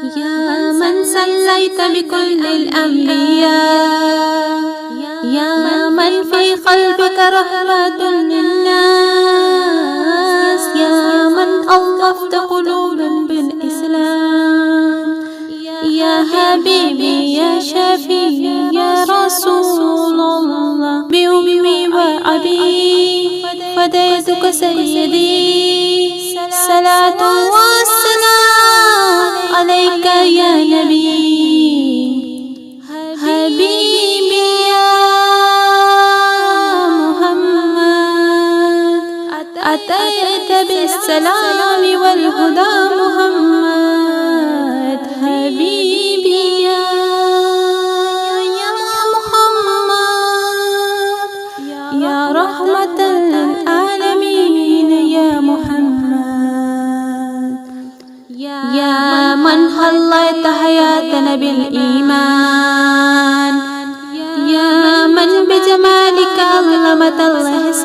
يا من صليت بكل الأنبياء، يا من في قلبك رحمة للناس، يا من ألطفت قلوبا بالإسلام. يا حبيبي يا شفيعي يا رسول الله، بأمي وأبي فديتك سيدي، صلاة والسلام عليك يا نبي. حبيبي يا محمد، أتيت بالسلام والهدى محمد. حبيبي يا محمد، يا رحمة للعالمين يا محمد. يا من حليت حياتنا بالإيمان، يا من بجمالك علمت الإحسان.